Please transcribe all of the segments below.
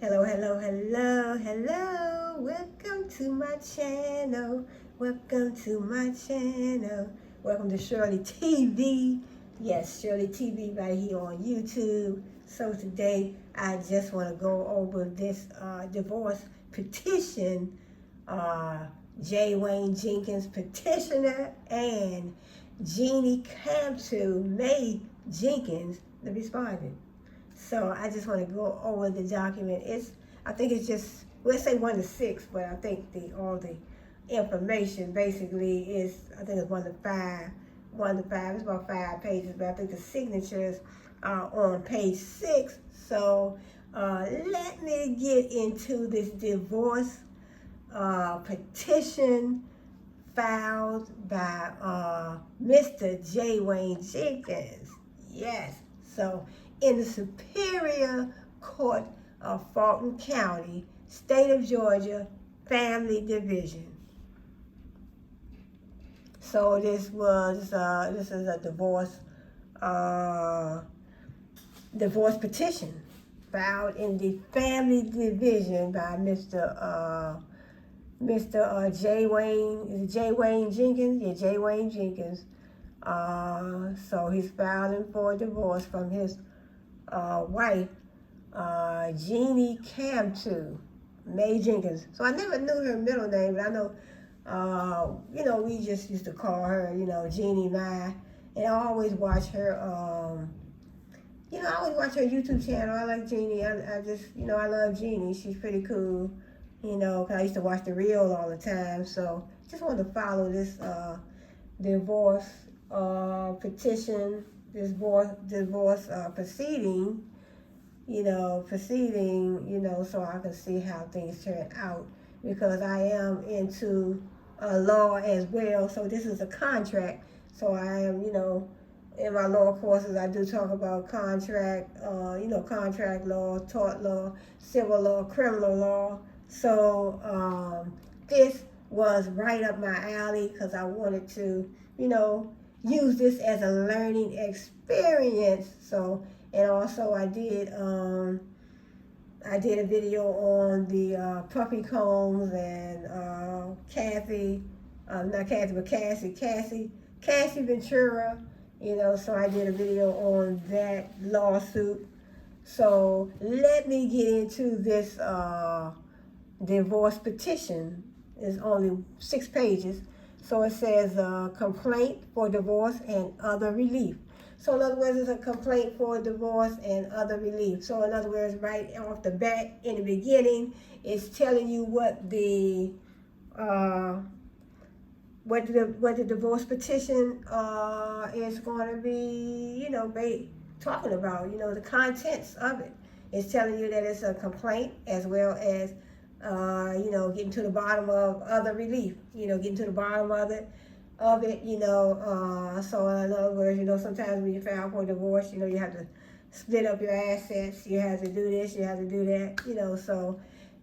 Hello, hello, hello, hello. Welcome to my channel. Welcome to my channel. Welcome to Shirley TV. Yes, Shirley TV right here on YouTube. So today I just want to go over this divorce petition. J. Wayne Jenkins petitioner and Jeannie MAI Jenkins, the respondent. So I just want to go over the document. I think it's just, let's say 1 to 6, but I think all the information basically is, I think it's 1 to 5. 1 to 5, it's about 5 pages, but I think the signatures are on page 6. So let me get into this divorce petition filed by Mr. J. Wayne Jenkins. Yes. So in the Superior Court of Fulton County, State of Georgia, Family Division. So this is a divorce petition filed in the Family Division by Mr. J. Wayne. Is it J. Wayne Jenkins? Yeah, J. Wayne Jenkins. So he's filing for divorce from his wife, Jeannie MAI Jenkins. So I never knew her middle name, but I know, we just used to call her, Jeannie Mai. And I always watch her, I always watch her YouTube channel. I like Jeannie. I just, I love Jeannie. She's pretty cool, because I used to watch The Real all the time. So just wanted to follow this divorce petition, this divorce proceeding, so I can see how things turn out, because I am into law as well. So this is a contract. So I am, in my law courses, I do talk about contract, contract law, tort law, civil law, criminal law. So this was right up my alley, because I wanted to, use this as a learning experience. So, and also I did a video on the puppy combs and Cassie Ventura, so I did a video on that lawsuit. So let me get into this divorce petition. It's only 6 pages. So it says complaint for divorce and other relief. So in other words, it's a complaint for divorce and other relief. So in other words, right off the bat, in the beginning, it's telling you what the divorce petition is going to be, talking about. The contents of it. It's telling you that it's a complaint, as well as getting to the bottom of other relief, getting to the bottom of it, so in other words, sometimes when you file for divorce, you have to split up your assets, you have to do this, you have to do that, so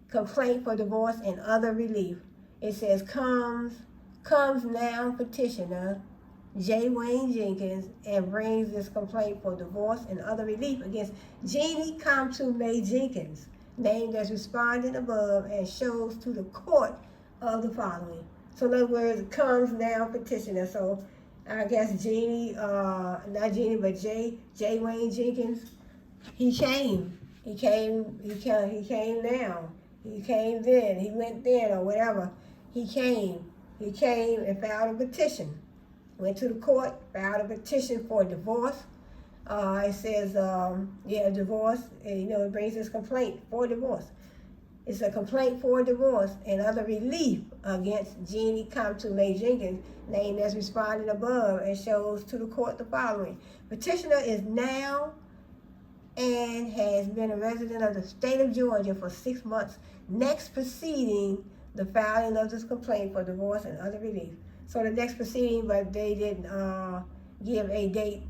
complaint for divorce and other relief. It says comes now petitioner J. Wayne Jenkins and brings this complaint for divorce and other relief against Jeannie MAI Jenkins, named as respondent above, and shows to the court of the following. So in other words, comes now petitioner. So I guess Jeannie, not Jeannie, but J. Wayne Jenkins, he came now. He came then, he went then, or whatever. He came and filed a petition. Went to the court, filed a petition for divorce. It says, divorce, and, it brings this complaint for divorce. It's a complaint for divorce and other relief against Jeannie MAI Jenkins, named as respondent above, and shows to the court the following. Petitioner is now and has been a resident of the state of Georgia for 6 months. Next proceeding, the filing of this complaint for divorce and other relief. So the next proceeding, but they didn't give a date.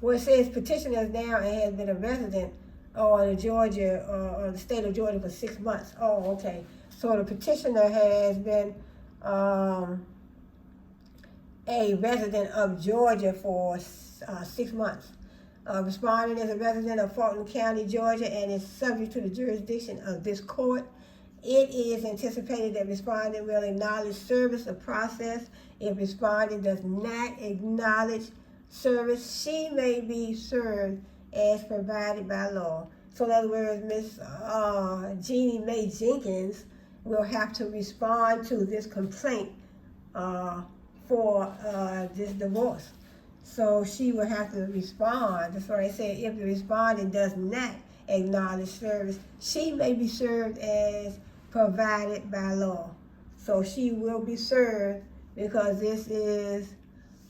Well, it says petitioner is now and has been a resident in Georgia, or the state of Georgia for 6 months. Oh, okay. So the petitioner has been a resident of Georgia for 6 months. Respondent is a resident of Fulton County, Georgia, and is subject to the jurisdiction of this court. It is anticipated that respondent will acknowledge service of process. If respondent does not acknowledge service, she may be served as provided by law. So in other words, Miss Jeannie Mae Jenkins will have to respond to this complaint for this divorce. So she will have to respond. That's what I said. If the respondent does not acknowledge service, she may be served as provided by law. So she will be served because this is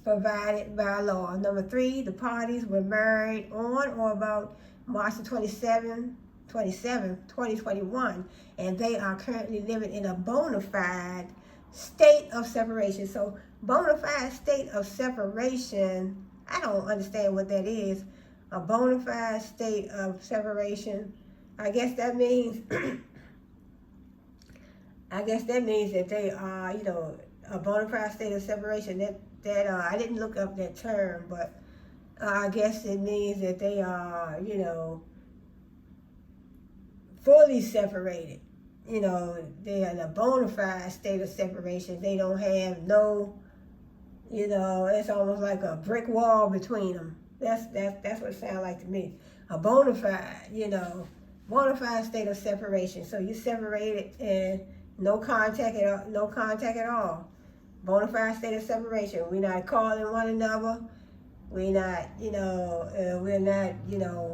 provided by law. Number 3, the parties were married on or about March 27, 2021, and they are currently living in a bona fide state of separation. So bona fide state of separation, I don't understand what that is. A bona fide state of separation, I guess that means that they are, a bona fide state of separation. I didn't look up that term, but I guess it means that they are, fully separated. They're in a bona fide state of separation. They don't have no, it's almost like a brick wall between them. That's what it sounds like to me. A bona fide, bona fide state of separation. So you separated and no contact at all. Bona fide state of separation. We're not calling one another. We're not,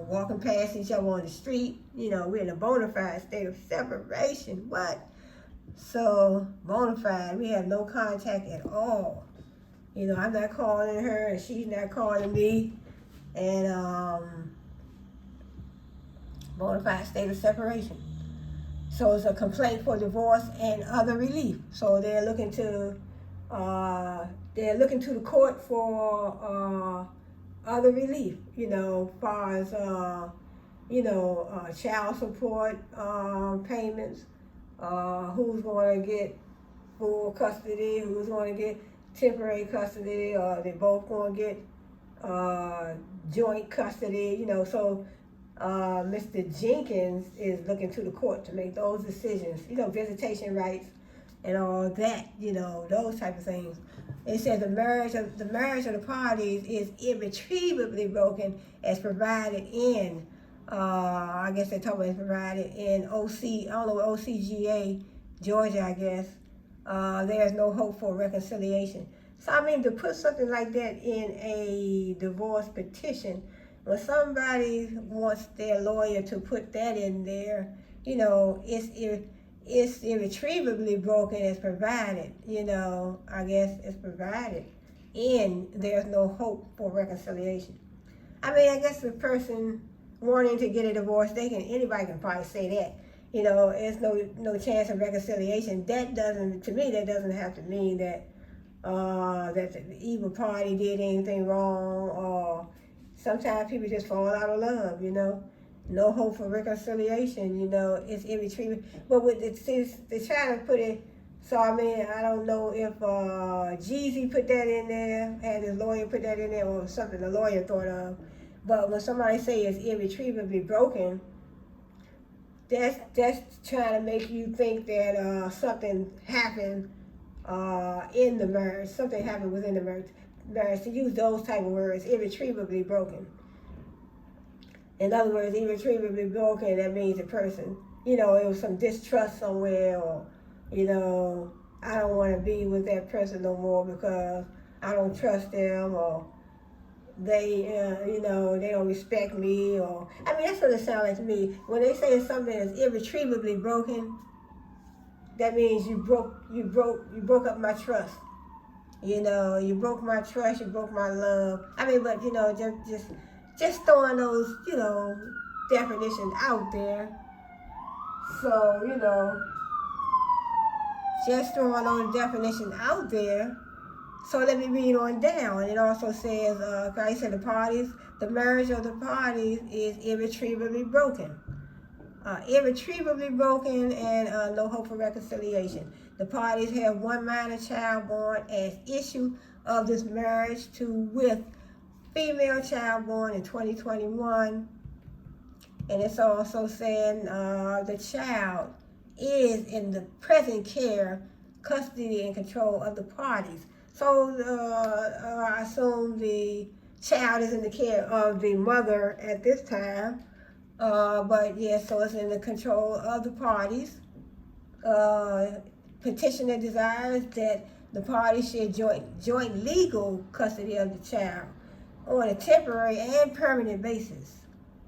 walking past each other on the street. We're in a bona fide state of separation. What? So, bona fide, we have no contact at all. I'm not calling her and she's not calling me. And, bona fide state of separation. So it's a complaint for divorce and other relief. So they're looking to the court for other relief, far as child support payments, who's going to get full custody, who's going to get temporary custody, or they're both going to get joint custody, So Mr. Jenkins is looking to the court to make those decisions, visitation rights and all that, those type of things. It says the marriage of the parties is irretrievably broken as provided in, I guess they're talking about it's provided in OCGA, Georgia, I guess. There's no hope for reconciliation. So I mean, to put something like that in a divorce petition, when somebody wants their lawyer to put that in there, it's irretrievably broken as provided, I guess it's provided, and there's no hope for reconciliation. I mean, I guess the person wanting to get a divorce, anybody can probably say that, there's no chance of reconciliation. That doesn't have to mean that that the evil party did anything wrong, or sometimes people just fall out of love, No hope for reconciliation, it's irretrievable. But with they're trying to put it, so I mean, I don't know if JEZZY put that in there, had his lawyer put that in there, or something the lawyer thought of. But when somebody say it's irretrievably broken, that's trying to make you think that something happened in the marriage, something happened within the marriage. To use those type of words, irretrievably broken. In other words, irretrievably broken, that means a person, it was some distrust somewhere, or, I don't want to be with that person no more because I don't trust them, or they, they don't respect me, or, I mean, that's what it sounds like to me. When they say something is irretrievably broken, that means you broke up my trust. You broke my trust, you broke my love. I mean, but, just throwing those, definitions out there. So, just throwing those definitions out there. So let me read on down. It also says, Christ said the marriage of the parties is irretrievably broken. Irretrievably broken, and no hope for reconciliation. The parties have one minor child born as issue of this marriage with female child born in 2021. And it's also saying the child is in the present care, custody, and control of the parties. So I assume the child is in the care of the mother at this time. But yeah, so it's in the control of the parties. Petitioner desires that the parties share joint legal custody of the child on a temporary and permanent basis,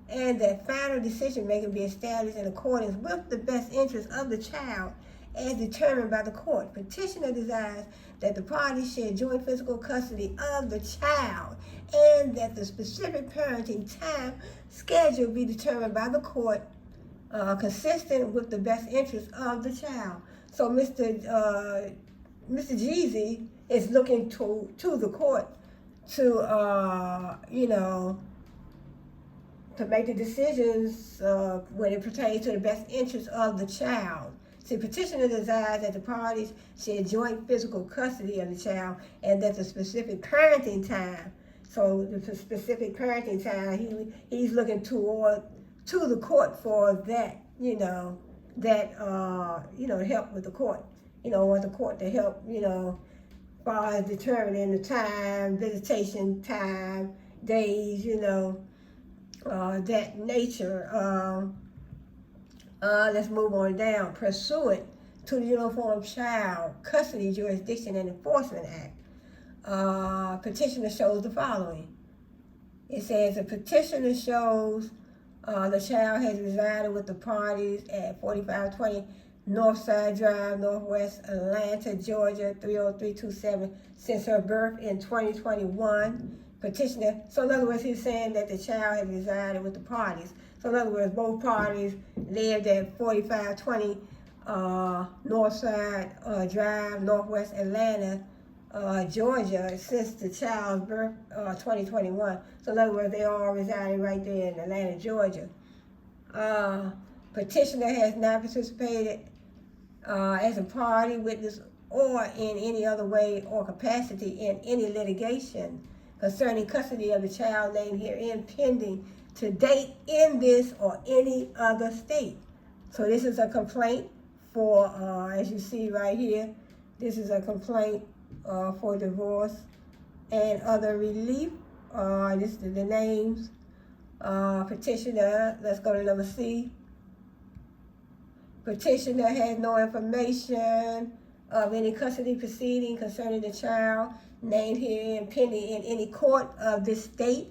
and that final decision making be established in accordance with the best interests of the child as determined by the court. Petitioner desires that the parties share joint physical custody of the child, and that the specific parenting time schedule be determined by the court, consistent with the best interests of the child. So Mr. JEZZY is looking to the court to, to make the decisions when it pertains to the best interests of the child. See, petitioner desires that the parties share joint physical custody of the child, and that the specific parenting time, so the specific parenting time, he's looking to the court for that, to help with the court. Want the court to help, far as determining the time, visitation time, days, that nature. Let's move on down. Pursuant to the Uniform Child Custody Jurisdiction and Enforcement Act, petitioner shows the following. It says the petitioner shows the child has resided with the parties at 4520 Northside Drive, Northwest Atlanta, Georgia, 30327 since her birth in 2021. Petitioner, so in other words, he's saying that the child has resided with the parties. So in other words, both parties lived at 4520 Northside Drive, Northwest Atlanta, Georgia, since the child's birth, 2021. So in other words, they all resided right there in Atlanta, Georgia. Petitioner has not participated as a party, witness, or in any other way or capacity in any litigation concerning custody of the child named herein pending to date in this or any other state. So this is a complaint for, as you see right here, this is a complaint for divorce and other relief. This is the names. Petitioner, let's go to number C. Petitioner has no information of any custody proceeding concerning the child named herein pending in any court of this state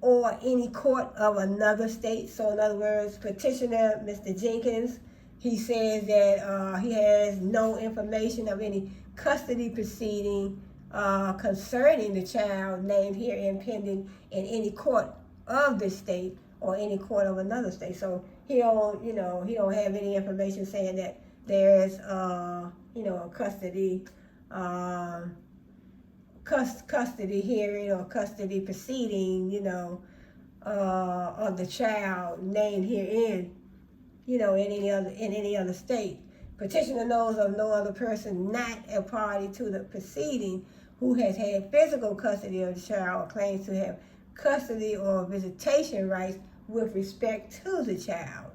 or any court of another state. So in other words, petitioner, Mr. Jenkins, he says that he has no information of any custody proceeding concerning the child named herein pending in any court of this state or any court of another state. So he don't, he don't have any information saying that there's, a custody, custody hearing or custody proceeding, of the child named herein, in any other state. Petitioner knows of no other person not a party to the proceeding who has had physical custody of the child or claims to have custody or visitation rights with respect to the child.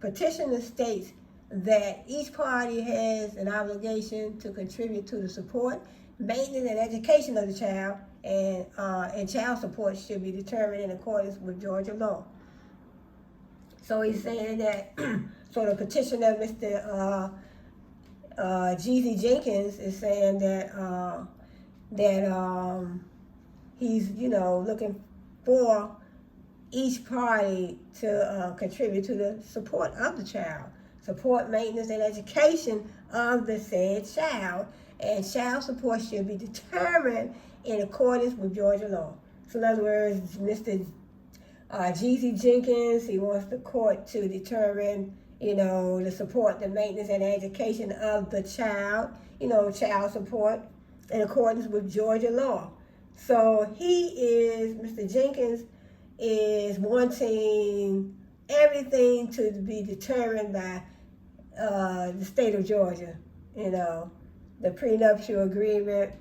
Petitioner states that each party has an obligation to contribute to the support, maintenance, and education of the child, and child support should be determined in accordance with Georgia law. So he's saying that, so the petitioner, Mr. JEZZY Jenkins, is saying that he's, looking for each party to contribute to the support of the child, support, maintenance, and education of the said child, and child support should be determined in accordance with Georgia law. So in other words, Mr. JEZZY Jenkins, he wants the court to determine, the support, the maintenance, and education of the child, child support in accordance with Georgia law. So Mr. Jenkins is wanting everything to be determined by the state of Georgia, the prenuptial agreement,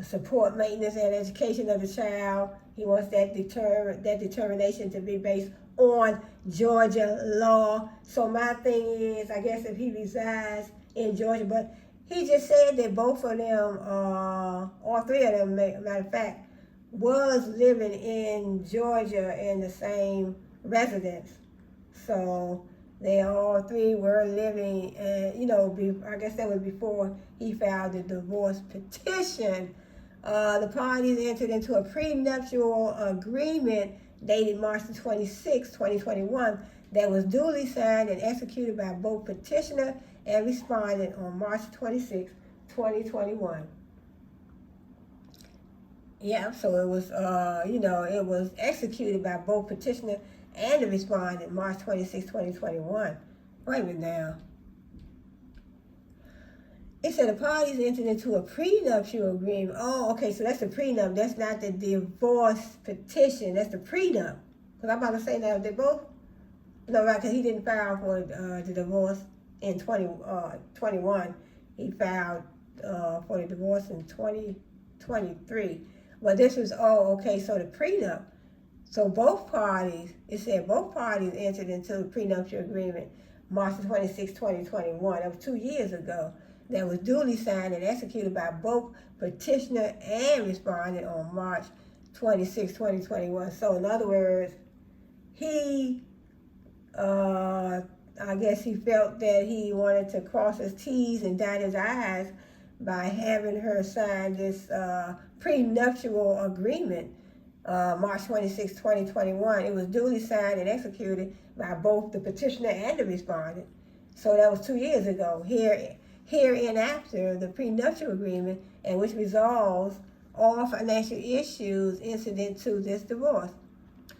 support, maintenance, and education of the child. He wants that determination to be based on Georgia law. So my thing is, I guess if he resides in Georgia, but he just said that both of them, all three of them, matter of fact, was living in Georgia in the same residence. So they all three were living, I guess that was before he filed the divorce petition. The parties entered into a prenuptial agreement dated March 26, 2021, that was duly signed and executed by both petitioner and respondent on March 26, 2021. Yeah, so it was, it was executed by both petitioner and the respondent March 26, 2021. Wait a minute now. It said the parties entered into a prenuptial agreement. Oh, okay, so that's the prenup. That's not the divorce petition. That's the prenup. Because I'm about to say now, they both, no, right, because he didn't file for the divorce in 2021. He filed for the divorce in 2023. But this was, okay, so the prenup. So both parties, it said both parties entered into a prenuptial agreement March 26, 2021. That was 2 years ago. That was duly signed and executed by both petitioner and respondent on March 26, 2021. So in other words, he, I guess he felt that he wanted to cross his T's and dot his I's by having her sign this prenuptial agreement March 26, 2021. It was duly signed and executed by both the petitioner and the respondent. So that was 2 years ago. Hereinafter, the prenuptial agreement, and which resolves all financial issues incident to this divorce.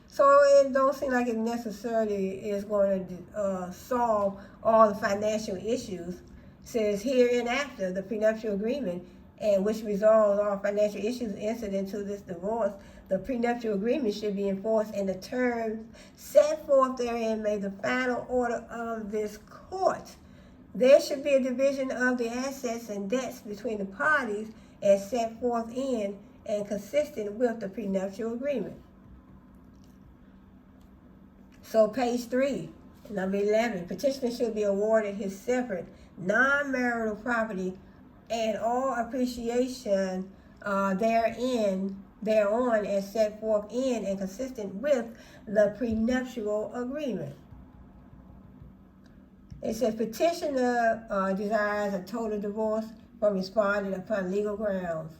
So it don't seem like it necessarily is going to solve all the financial issues. It says hereinafter, the prenuptial agreement, and which resolves all financial issues incident to this divorce. The prenuptial agreement should be enforced, and the terms set forth therein made the final order of this court. There should be a division of the assets and debts between the parties as set forth in and consistent with the prenuptial agreement. So page 3, number 11, petitioner should be awarded his separate non-marital property and all appreciation thereon as set forth in and consistent with the prenuptial agreement. It says petitioner desires a total divorce from respondent upon legal grounds.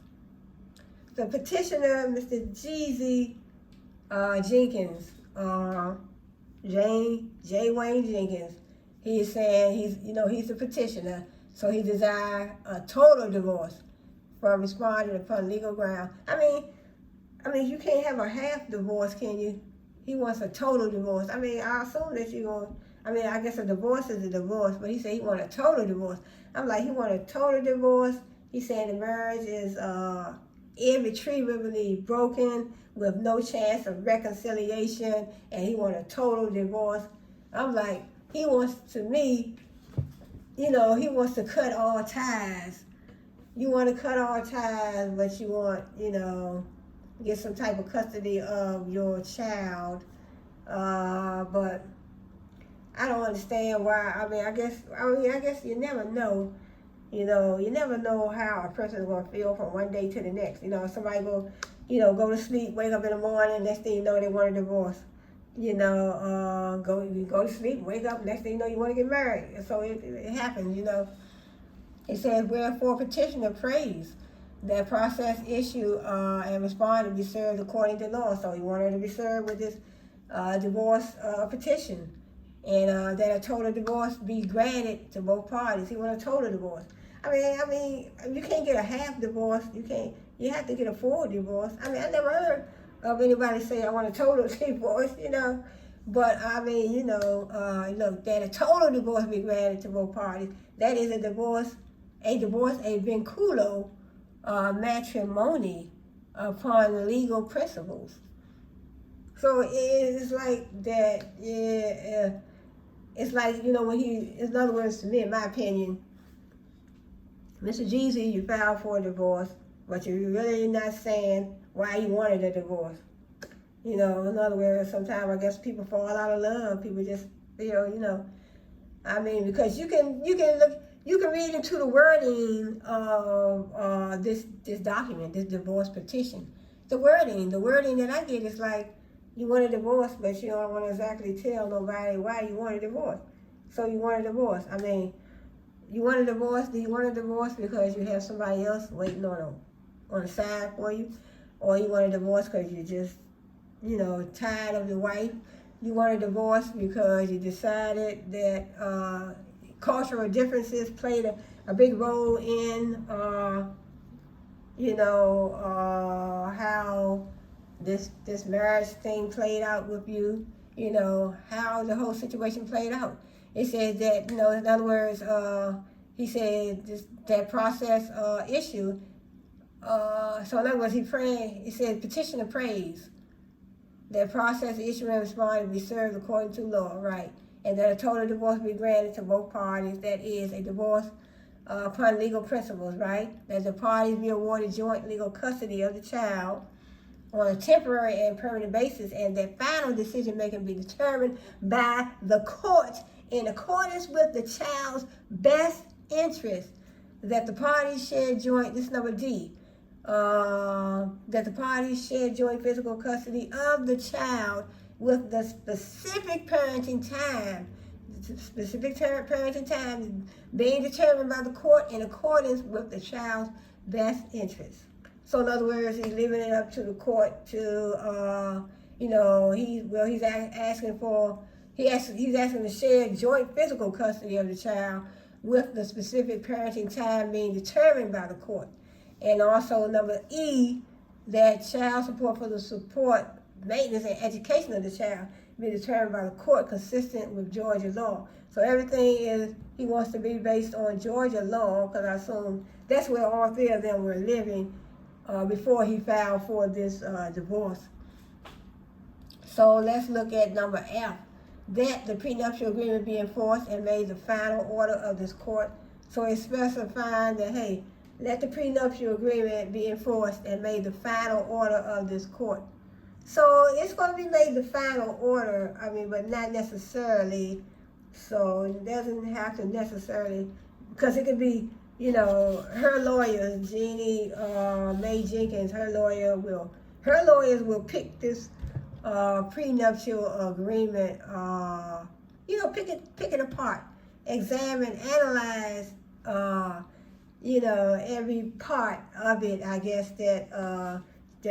The petitioner, Mr. JEZZY Jenkins, J. Wayne Jenkins, he is saying he's a petitioner, so he desires a total divorce from respondent upon legal grounds. I mean, you can't have a half divorce, can you? He wants a total divorce. I mean, I assume that you're going. I guess a divorce is a divorce, but he said he want a total divorce. I'm like, he want a total divorce. He's saying the marriage is irretrievably broken with no chance of reconciliation, and he want a total divorce. I'm like, he wants to cut all ties. You want to cut all ties, but you want, get some type of custody of your child. But I don't understand why. I guess you never know. You never know how a person is going to feel from one day to the next. Somebody go to sleep, wake up in the morning, next thing you know, they want a divorce. Go to sleep, wake up, next thing you know, you want to get married. So it happens, It says, wherefore petitioner prays that process issue and respond to be served according to law. So he wanted to be served with this divorce petition. And that a total divorce be granted to both parties. He want a total divorce. I mean, you can't get a half divorce. You have to get a full divorce. I never heard of anybody say I want a total divorce, But look, that a total divorce be granted to both parties. That is a vinculo matrimony upon legal principles. So it's like that, it's like, in other words, to me, in my opinion, Mr. JEZZY, you filed for a divorce. but you're really not saying why you wanted a divorce. You know, in other words, sometimes I guess people fall out of love. People just feel, I mean, because you can read into the wording of this document, this divorce petition. The wording that I get is like, you want a divorce, but you don't want to exactly tell nobody why you want a divorce. So you want a divorce. I mean, you want a divorce. Do you want a divorce because you have somebody else waiting on the side for you, or you want a divorce because you just, tired of the wife? You want a divorce because you decided that cultural differences played a big role in, how this marriage thing played out with you, how the whole situation played out. It says that, in other words, he said that process issue. So in other words, he said petition of praise. That process issue and respond to be served according to law, right? And that a total divorce be granted to both parties. That is a divorce upon legal principles, right? That the parties be awarded joint legal custody of the child on a temporary and permanent basis, and that final decision making be determined by the court in accordance with the child's best interest. That the parties share joint, this is number D, that the parties share joint physical custody of the child with the specific parenting time being determined by the court in accordance with the child's best interest. So in other words, he's leaving it up to the court to, he's asking to share joint physical custody of the child with the specific parenting time being determined by the court. And also number E, that child support for the support, maintenance, and education of the child be determined by the court consistent with Georgia law. So everything he wants to be based on Georgia law, because I assume that's where all three of them were living before he filed for this divorce. So let's look at number F, that the prenuptial agreement be enforced and made the final order of this court. So it's specifying that, hey, let the prenuptial agreement be enforced and made the final order of this court. So it's going to be made the final order, but not necessarily. So it doesn't have to necessarily, because it could be, her lawyer, Jeannie, MAI Jenkins, her lawyers will pick this prenuptial agreement, pick it apart, examine, analyze, every part of it, I guess, that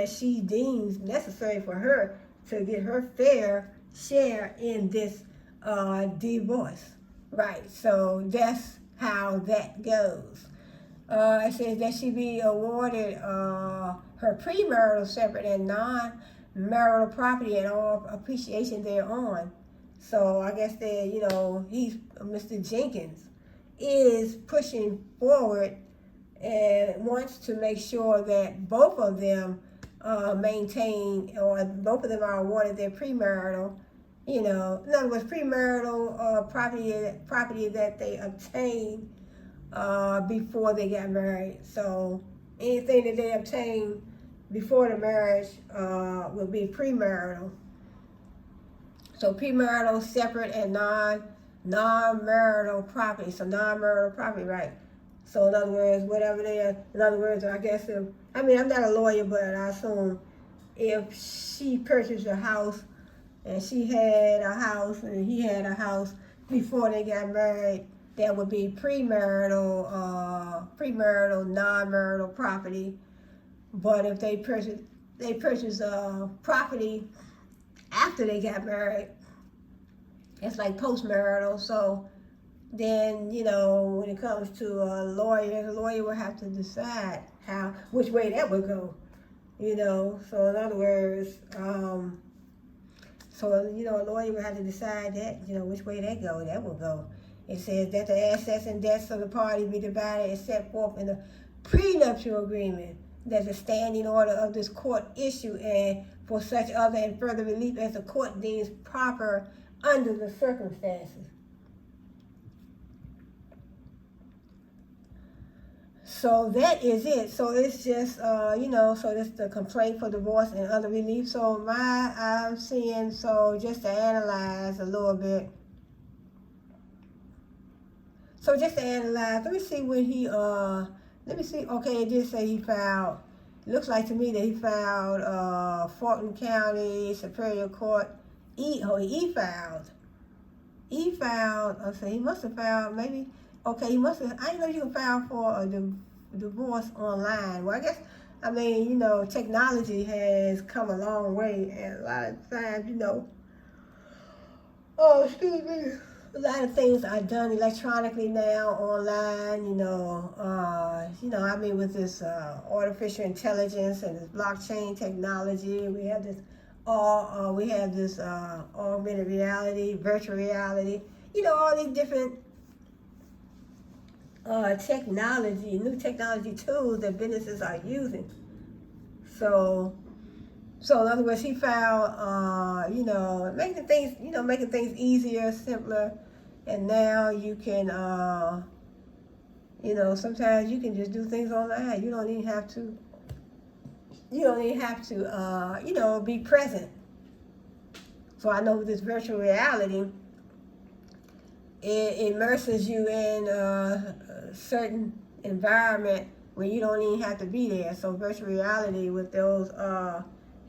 she deems necessary for her to get her fair share in this divorce, right? So that's how that goes. It says that she be awarded her premarital, separate, and non-marital property and all appreciation thereon. So I guess that, Mr. Jenkins is pushing forward and wants to make sure that both of them maintain, or both of them are awarded their premarital, in other words, premarital property that they obtained before they got married. So anything that they obtain before the marriage will be premarital. So premarital, separate, and non-marital property. So non-marital property, right? So in other words, whatever they are, in other words, I guess I'm not a lawyer, but I assume if she purchased a house and she had a house and he had a house before they got married, that would be premarital, non-marital property. But if they purchase property after they got married, it's like postmarital. So then, when it comes to a lawyer, the lawyer will have to decide which way that would go, So in other words, a lawyer will have to decide that, which way that will go. It says that the assets and debts of the party be divided as set forth in the prenuptial agreement, that the standing order of this court issue, and for such other and further relief as the court deems proper under the circumstances. So that is it. So it's just, you know, so that's the complaint for divorce and other relief. So I'm seeing, so just to analyze a little bit. So just to analyze, let me see when he, let me see, okay, it did say he filed, looks like to me that he filed, Fulton County Superior Court, he filed, okay, he must have filed, maybe, okay, he must have, I didn't know you can file for a divorce online. Well, I guess, I mean, you know, technology has come a long way, and a lot of times, you know, oh, excuse me, a lot of things are done electronically now, online, you know, I mean, with this artificial intelligence and this blockchain technology, we have this augmented reality, virtual reality, you know, all these different new technology tools that businesses are using. So in other words, he found, you know, making things easier, simpler, and now you can, you know, sometimes you can just do things online. You don't even have to, you know, be present. So I know with this virtual reality, it immerses you in a certain environment where you don't even have to be there. So virtual reality with those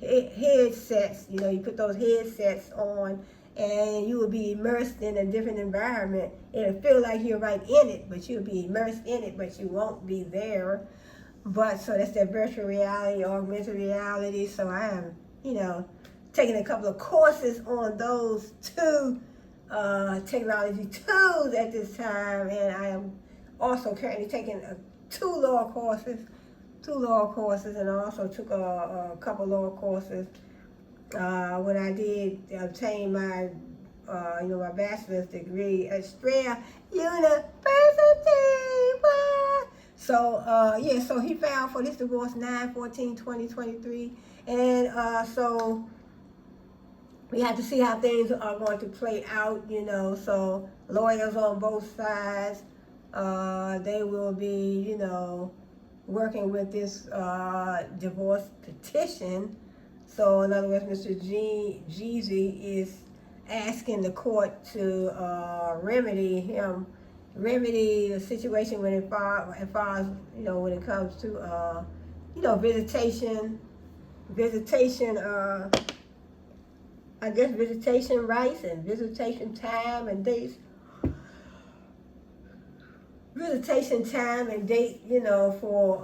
headsets, you know, you put those headsets on and you will be immersed in a different environment. It'll feel like you're right in it, but you'll be immersed in it, but you won't be there. But so that's that virtual reality, augmented reality. So I am, you know, taking a couple of courses on those two technology tools at this time, and I am also currently taking two law courses, and I also took a couple law courses when I did obtain my, you know, my bachelor's degree at Strayer University. What? So yeah, so he filed for this divorce 9/14/2023, and so we have to see how things are going to play out, you know. So lawyers on both sides, they will be, you know, working with this divorce petition. So in other words, Mr. JEZZY is asking the court to remedy the situation when it far, you know, when it comes to, you know, visitation, I guess visitation rights and visitation time and dates. Visitation time and date, you know, for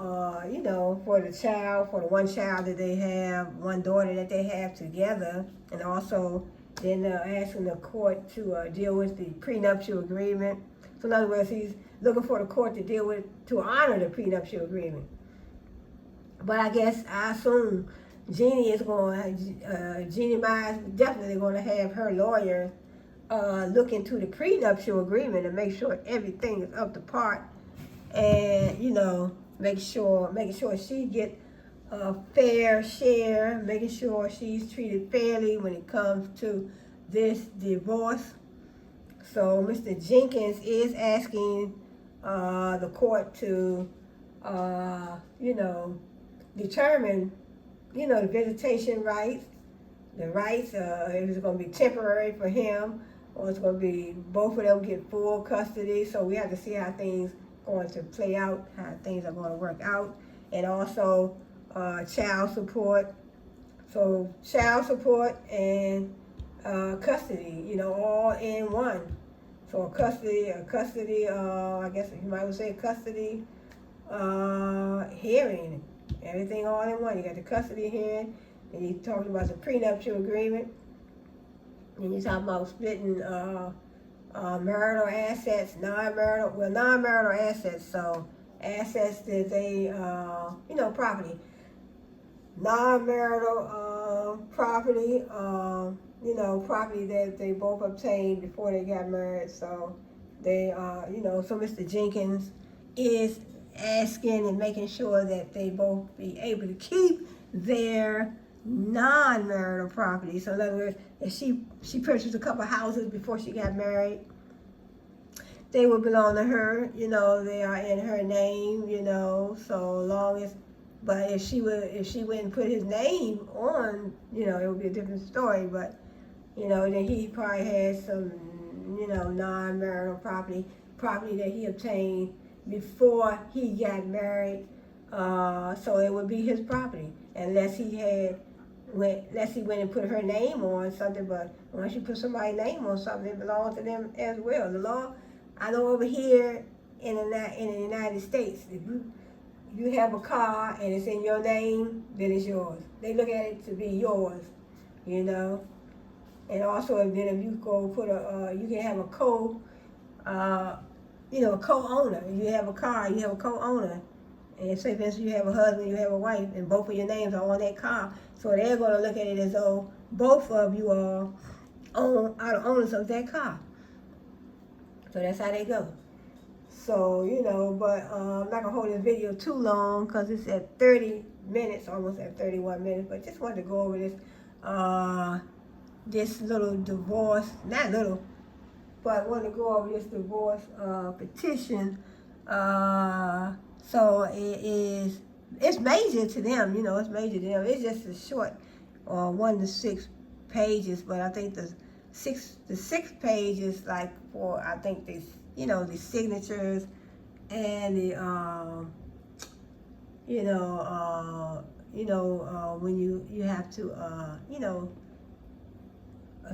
the child, for the one child that they have, one daughter that they have together, and also then asking the court to deal with the prenuptial agreement. So in other words, he's looking for the court to honor the prenuptial agreement. But I guess, I assume Jeannie MAI is definitely going to have her lawyer look into the prenuptial agreement and make sure everything is up to par, and, you know, making sure she get a fair share, making sure she's treated fairly when it comes to this divorce. So Mr. Jenkins is asking the court to, you know, determine, you know, the visitation rights, if it's going to be temporary for him, or it's going to be both of them get full custody. So we have to see how things going to play out, how things are going to work out, and also child support. So child support and custody, you know, all in one. So a custody, I guess you might say custody hearing, everything all in one. You got the custody hearing, and you're talking about the prenuptial agreement, and you're talking about splitting marital assets, non-marital assets. So assets that they, you know, property, non-marital property, you know, property that they both obtained before they got married. So they, you know, so Mr. Jenkins is asking and making sure that they both be able to keep their non-marital property. So in other words, if she purchased a couple houses before she got married, they would belong to her. You know, they are in her name. You know, so long as, but if she went and put his name on, you know, it would be a different story. But you know, then he probably had some, you know, non-marital property that he obtained before he got married. So it would be his property unless he went and put her name on something. But once you put somebody's name on something, it belongs to them as well. The law, I know over here in the United States, if you have a car and it's in your name, then it's yours. They look at it to be yours, you know. And also, if you go put you can have a co-owner. If you have a car, you have a co-owner. And say, for instance, you have a husband, you have a wife, and both of your names are on that car. So they're going to look at it as though both of you are the owners of that car. So that's how they go. So, you know, but I'm not going to hold this video too long because it's at 30 minutes, almost at 31 minutes. But just wanted to go over this little divorce, not little, but I want to go over this divorce petition. So it's major to them, you know, it's major to them. It's just a short 1 to 6 pages, but I think the sixth page is like for, I think the signatures and the when you have to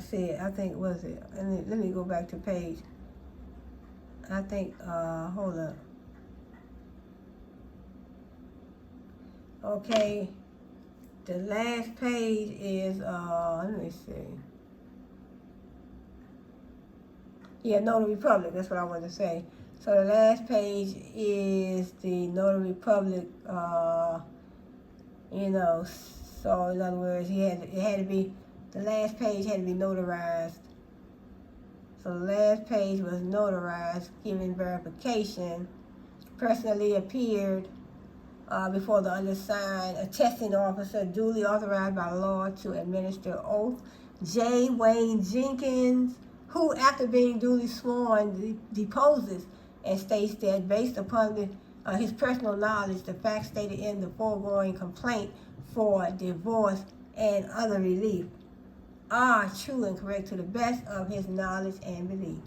I think, was it? Let me go back to page. I think, hold up. Okay, the last page is, let me see. Yeah, Notary Public, that's what I wanted to say. So the last page is the Notary Public, so in other words, the last page had to be notarized. So the last page was notarized, giving verification. Personally appeared before the undersigned attesting officer duly authorized by law to administer oath, J. Wayne Jenkins, who after being duly sworn deposes and states that based upon his personal knowledge, the facts stated in the foregoing complaint for divorce and other relief are true and correct to the best of his knowledge and belief.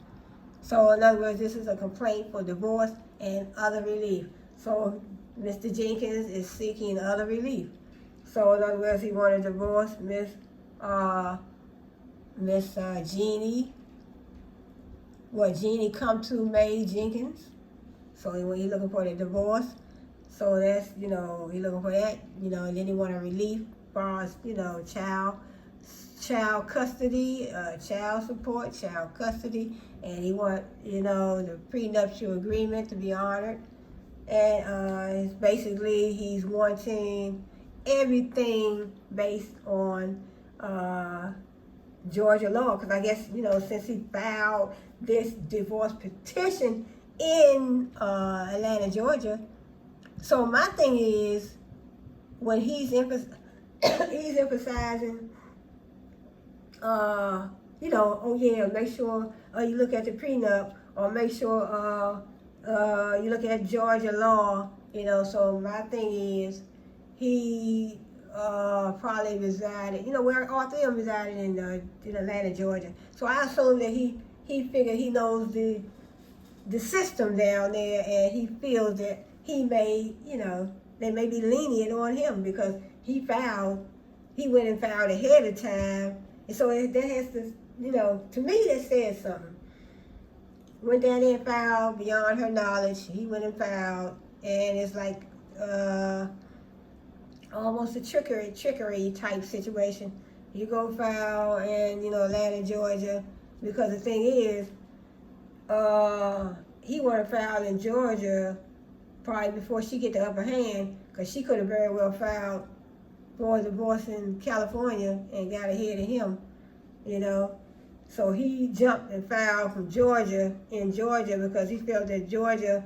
So in other words, this is a complaint for divorce and other relief. So Mr. Jenkins is seeking other relief. So in other words, he wanted to divorce Miss Jeannie. Jeannie come to MAI Jenkins. So he's looking for the divorce. So that's, he's looking for that, and then he want a relief as far as, child custody, child support, child custody, and he want, the prenuptial agreement to be honored. And basically he's wanting everything based on Georgia law, because I guess, since he filed this divorce petition in Atlanta, Georgia. So my thing is, when he's emphasizing, make sure you look at the prenup, or make sure you look at Georgia law, so my thing is, he probably resided, where all three of them resided in Atlanta, Georgia. So I assume that he figured he knows the system down there, and he feels that he may, they may be lenient on him because he went and filed ahead of time. And so that has to, to me that says something. Went down there and filed beyond her knowledge. He went and filed, and it's like almost a trickery type situation. You go file in, Atlanta, Georgia, because the thing is, he want to file in Georgia probably before she get the upper hand, because she could have very well filed for divorce in California and got ahead of him, So he jumped and filed from Georgia because he felt that Georgia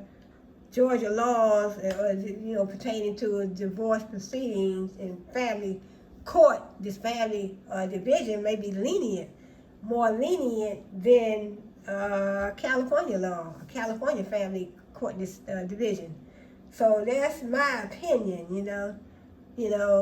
laws, pertaining to divorce proceedings and family court, this family division may be more lenient than California law, California family court division. So that's my opinion, you know.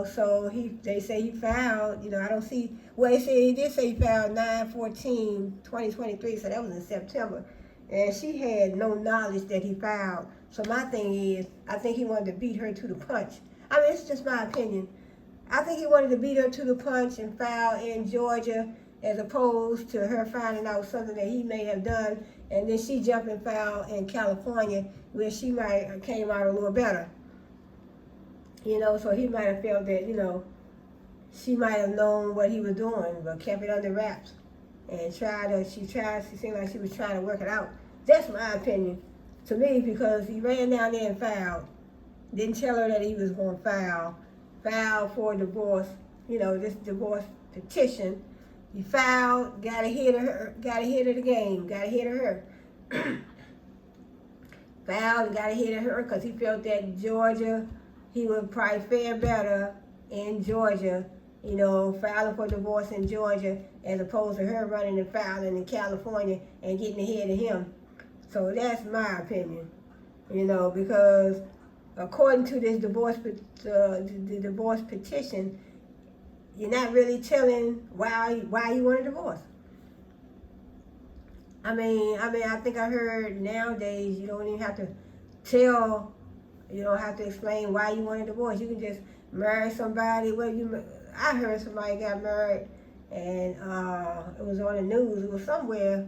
So they say he filed, I don't see, well, he did say he filed 9/14/2023, so that was in September. And she had no knowledge that he filed. So my thing is, I think he wanted to beat her to the punch. I mean, it's just my opinion. I think he wanted to beat her to the punch and file in Georgia as opposed to her finding out something that he may have done, and then she jumped and filed in California where she might have came out a little better. So he might have felt that, she might have known what he was doing, but kept it under wraps. And she seemed like she was trying to work it out. That's my opinion. To me, because he ran down there and filed, didn't tell her that he was going to filed for divorce, this divorce petition. He filed, got ahead of the game, got ahead of her. Filed and got ahead of her because he felt that Georgia, he would probably fare better in Georgia, filing for divorce in Georgia as opposed to her running and filing in California and getting ahead of him. So that's my opinion, because according to this divorce petition, you're not really telling why you want a divorce. I think I heard nowadays you don't even have to tell. You don't have to explain why you want a divorce. You can just marry somebody. I heard somebody got married, and it was on the news. It was somewhere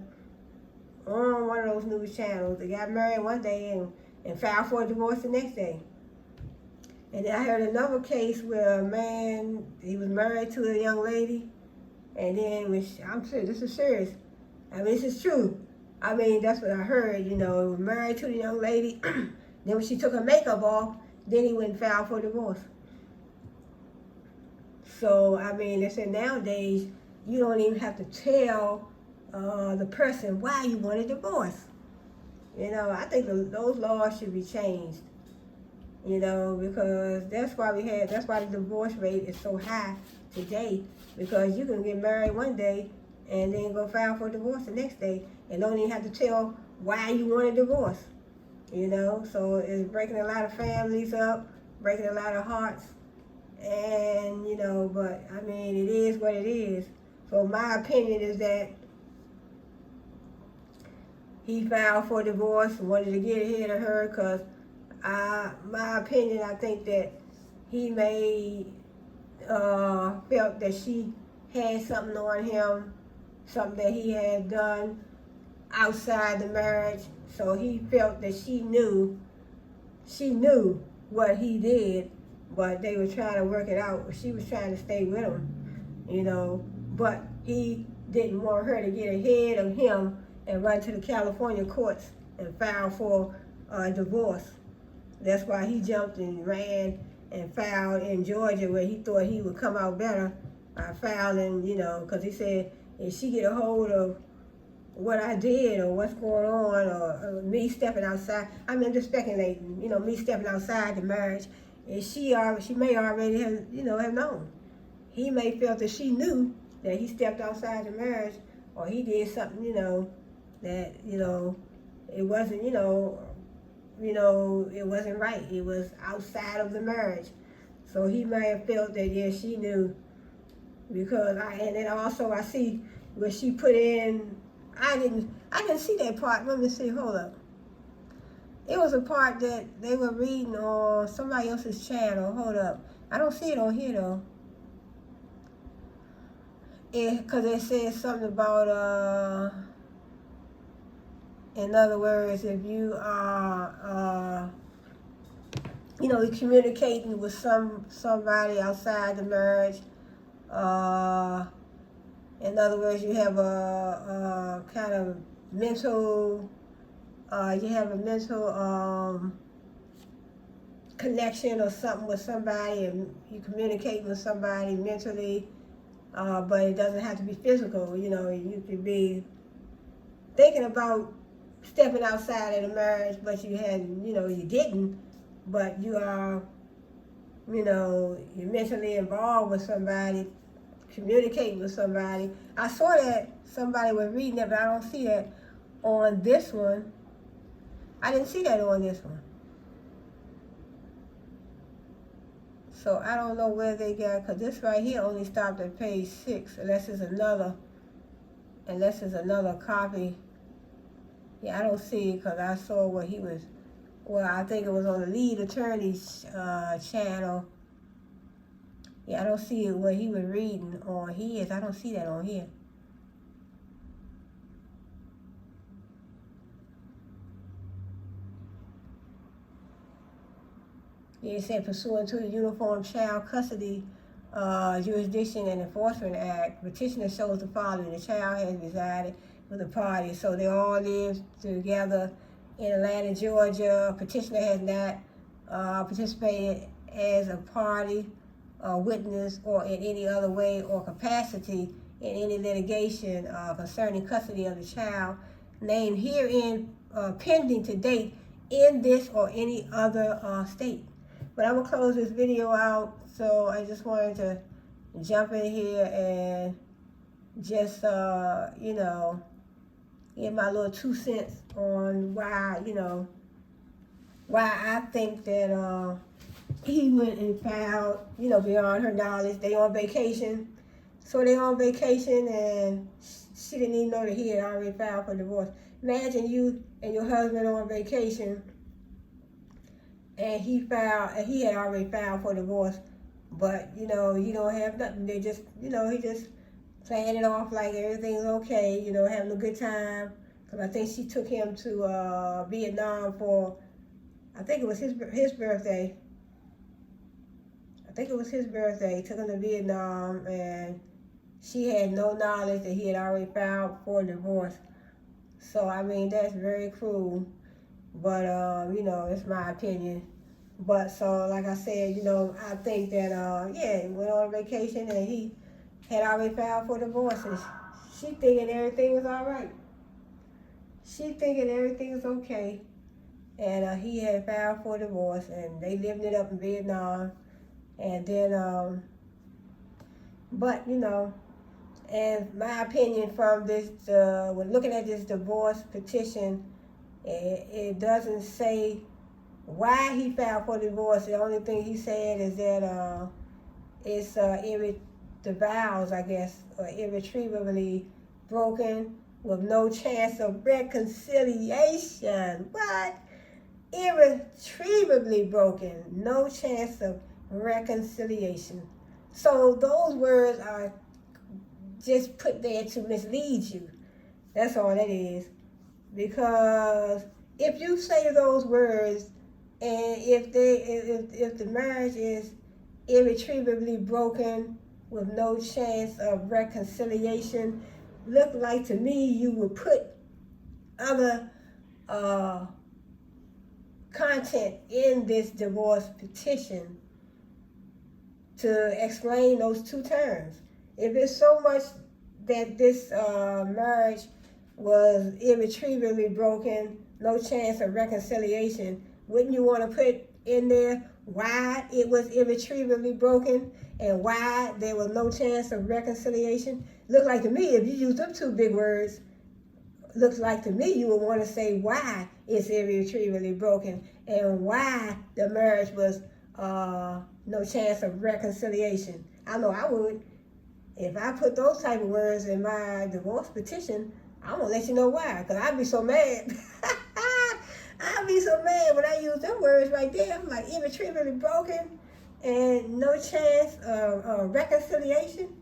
on one of those news channels. They got married one day and filed for a divorce the next day. And then I heard another case where a man, he was married to a young lady, and then I'm serious, this is serious. This is true. That's what I heard. Married to the young lady. Then when she took her makeup off, then he went and filed for divorce. So, they said nowadays, you don't even have to tell the person why you want a divorce. I think those laws should be changed. Because that's why the divorce rate is so high today. Because you can get married one day and then go file for divorce the next day and don't even have to tell why you want a divorce. So it's breaking a lot of families up, breaking a lot of hearts, and, but, it is what it is. So my opinion is that he filed for divorce, wanted to get ahead of her, because my opinion, I think that he may felt that she had something on him, something that he had done outside the marriage. So he felt that she knew what he did, but they were trying to work it out. She was trying to stay with him, but he didn't want her to get ahead of him and run to the California courts and file for a divorce. That's why he jumped and ran and filed in Georgia where he thought he would come out better by filing, because he said if she get a hold of what I did or what's going on or me stepping outside, I'm just speculating, me stepping outside the marriage, and she may already have, have known. He may felt that she knew that he stepped outside the marriage or he did something, that, it wasn't, it wasn't right. It was outside of the marriage. So he may have felt that, yeah, she knew. Because and then also I see where she put in, I didn't see that part. Let me see, hold up. It was a part that they were reading on somebody else's channel. Hold up. I don't see it on here though. Because it says something about, in other words, if you are, communicating with somebody outside the marriage, in other words, you have a kind of mental, connection or something with somebody, and you communicate with somebody mentally, but it doesn't have to be physical. You could be thinking about stepping outside of the marriage, but you didn't, but you are, you're mentally involved with somebody, communicating with somebody. I saw that somebody was reading it, but I don't see that on this one. I didn't see that on this one. So I don't know where they got, because this right here only stopped at page 6, unless it's another copy. Yeah, I don't see it because I saw what he was, well, I think it was on the lead attorney's channel. Yeah, I don't see it what he was reading on his. I don't see that on here. It said pursuant to the Uniform Child Custody Jurisdiction and Enforcement Act, petitioner shows the following. The child has resided with the party, so they all live together in Atlanta, Georgia. Petitioner has not participated as a party, witness, or in any other way or capacity in any litigation concerning custody of the child named herein pending to date in this or any other state. But I'm going to close this video out, so I just wanted to jump in here and just, you know, give my little 2 cents on why, you know, why I think that he went and filed, you know, beyond her knowledge. They on vacation. So they on vacation and she didn't even know that he had already filed for divorce. Imagine you and your husband on vacation and he had already filed for divorce, but you know, you don't have nothing. They just, you know, he just playing it off like everything's okay, you know, having a good time. Cause I think she took him to Vietnam for, I think it was his birthday. I think it was his birthday. Took him to Vietnam, and she had no knowledge that he had already filed for divorce. So I mean, that's very cruel. But, you know, it's my opinion. But, so, like I said, you know, I think that, yeah, he went on vacation and he had already filed for divorce. And she thinking everything was all right. She thinking everything was okay. And he had filed for divorce and they lived it up in Vietnam. And then, but, you know, and my opinion from this, when looking at this divorce petition, it doesn't say why he filed for divorce. The only thing he said is that it's the vows, I guess, are irretrievably broken with no chance of reconciliation. What? Irretrievably broken, no chance of reconciliation. So those words are just put there to mislead you. That's all it is. Because if you say those words, and if the marriage is irretrievably broken with no chance of reconciliation, look like to me you would put other content in this divorce petition to explain those two terms. If it's so much that this marriage was irretrievably broken, no chance of reconciliation, wouldn't you want to put in there why it was irretrievably broken and why there was no chance of reconciliation? Looks like to me, if you use them two big words, looks like to me you would want to say why it's irretrievably broken and why the marriage was no chance of reconciliation. I know I would. If I put those type of words in my divorce petition, I'm going to let you know why, because I'd be so mad. I'd be so mad when I use them words right there. I'm like, irretrievably broken and no chance of reconciliation.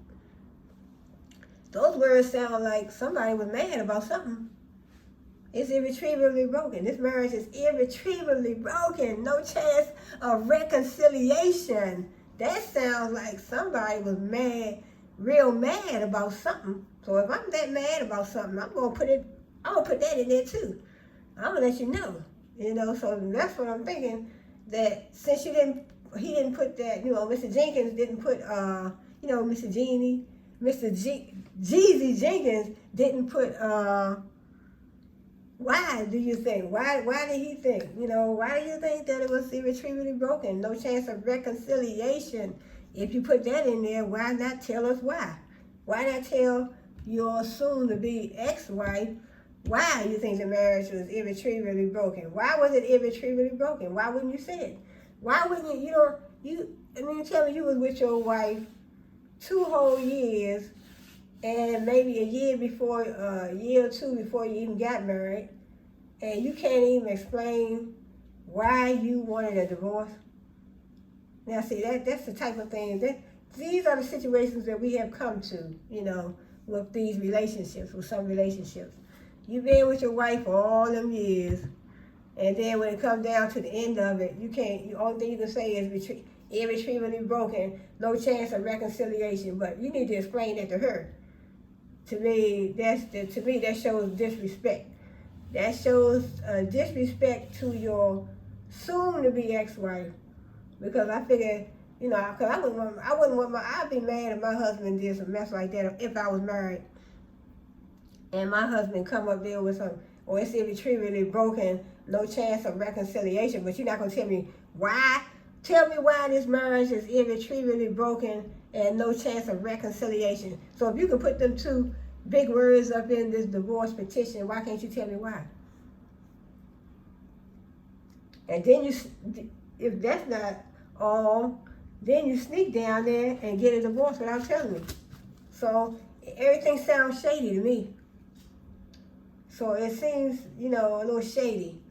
Those words sound like somebody was mad about something. It's irretrievably broken. This marriage is irretrievably broken. No chance of reconciliation. That sounds like somebody was mad, real mad about something. So if I'm that mad about something, I'm gonna put that in there too. I'm gonna let you know. You know, so that's what I'm thinking. That since he didn't put that, you know, Mr. Jenkins didn't put, you know, Mr. JEANNIE, JEZZY Jenkins didn't put, why do you think? Why did he think? You know, why do you think that it was irretrievably broken? No chance of reconciliation. If you put that in there, why not tell us why? Why not tell your soon-to-be ex-wife why you think the marriage was irretrievably broken. Why was it irretrievably broken? Why wouldn't you say it? Why wouldn't tell me you was with your wife 2 whole years, and maybe a year or two before you even got married, and you can't even explain why you wanted a divorce. Now see, that's the type of thing, these are the situations that we have come to, with these relationships, with some relationships. You've been with your wife for all them years, and then when it comes down to the end of it, the only thing you can say is irretrievably broken, no chance of reconciliation. But you need to explain that to her. To me, that shows disrespect. That shows disrespect to your soon-to-be ex-wife. Because I figure, because I'd be mad if my husband did some mess like that if I was married. And my husband come up there with some, it's irretrievably broken, no chance of reconciliation. But you're not going to tell me why. Tell me why this marriage is irretrievably broken and no chance of reconciliation. So if you can put them 2 big words up in this divorce petition, why can't you tell me why? And then if that's not all, then you sneak down there and get a divorce without telling me. So everything sounds shady to me. So it seems, a little shady.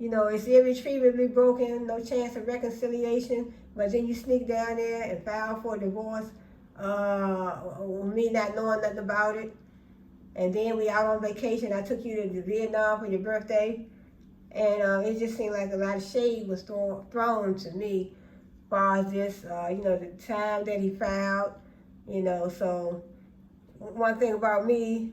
It's irretrievably broken, no chance of reconciliation, but then you sneak down there and file for a divorce, me not knowing nothing about it. And then we out on vacation. I took you to Vietnam for your birthday, and it just seemed like a lot of shade was thrown to me as far as this, the time that he filed, so one thing about me,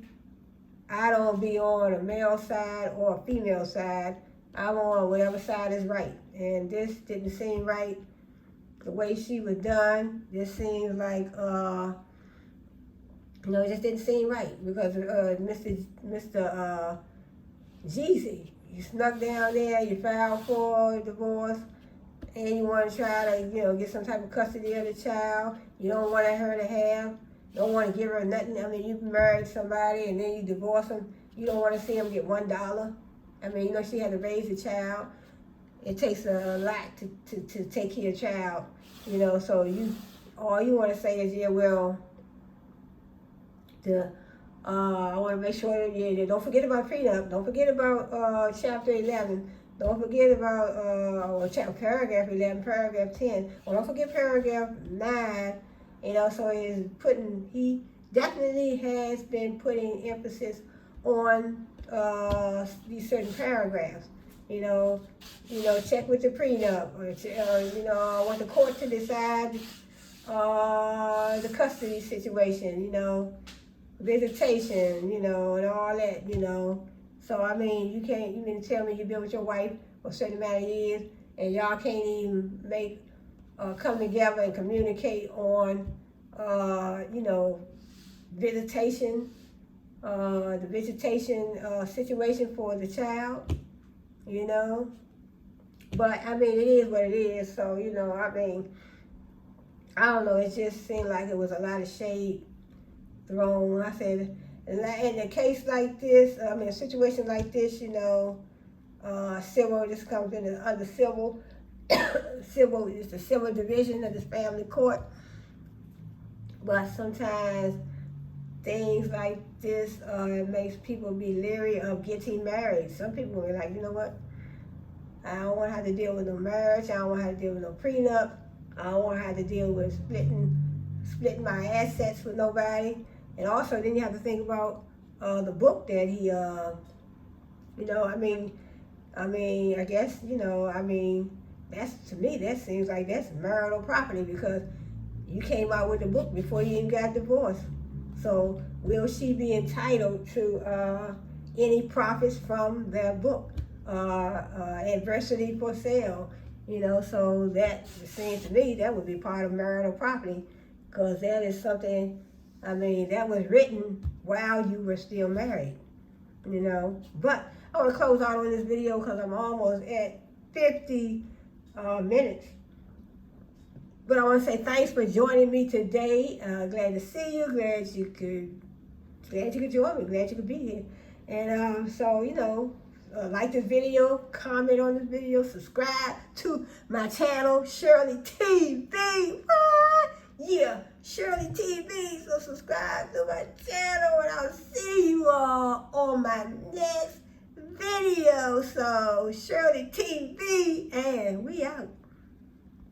I don't be on a male side or a female side. I'm on whatever side is right. And this didn't seem right. The way she was done, this seems like, it just didn't seem right. Because Mr. JEZZY, you snuck down there, you filed for a divorce, and you want to try to, get some type of custody of the child. You don't want her to don't want to give her nothing. I mean, you married somebody and then you divorce them. You don't want to see them get $1. I mean, she had to raise a child. It takes a lot to take care of a child, so all you want to say is, I want to make sure that, don't forget about prenup. Don't forget about chapter 11. Don't forget about paragraph 11, paragraph 10. Don't forget paragraph 9. So he definitely has been putting emphasis on these certain paragraphs. Check with the prenup, or I want the court to decide the custody situation, visitation, and all that, So, I mean, you can tell me you've been with your wife for a certain amount of years, and y'all can't even come together and communicate on, visitation, the visitation situation for the child, But, I mean, it is what it is, so, I don't know, it just seemed like it was a lot of shade thrown. I said, in a case like this, a situation like this, civil, this comes under civil, civil is the civil division of this family court. But sometimes things like this makes people be leery of getting married. Some people are like, you know what? I don't want to have to deal with no marriage. I don't want to have to deal with no prenup. I don't want to have to deal with splitting my assets with nobody. And also, then you have to think about the book that he, I guess, that's, to me, that seems like that's marital property, because you came out with the book before you even got divorced. So will she be entitled to any profits from that book? Adversity for sale, so that seems to me that would be part of marital property, because that is something, that was written while you were still married, But I want to close out on this video because I'm almost at 50 minutes. But I want to say thanks for joining me today. Glad to see you. Glad you could join me. Glad you could be here. And so, like this video, comment on this video, subscribe to my channel, Shirley TV. What? Yeah, Shirley TV. So subscribe to my channel, and I'll see you all on my next video. So Shirley TV, and we out.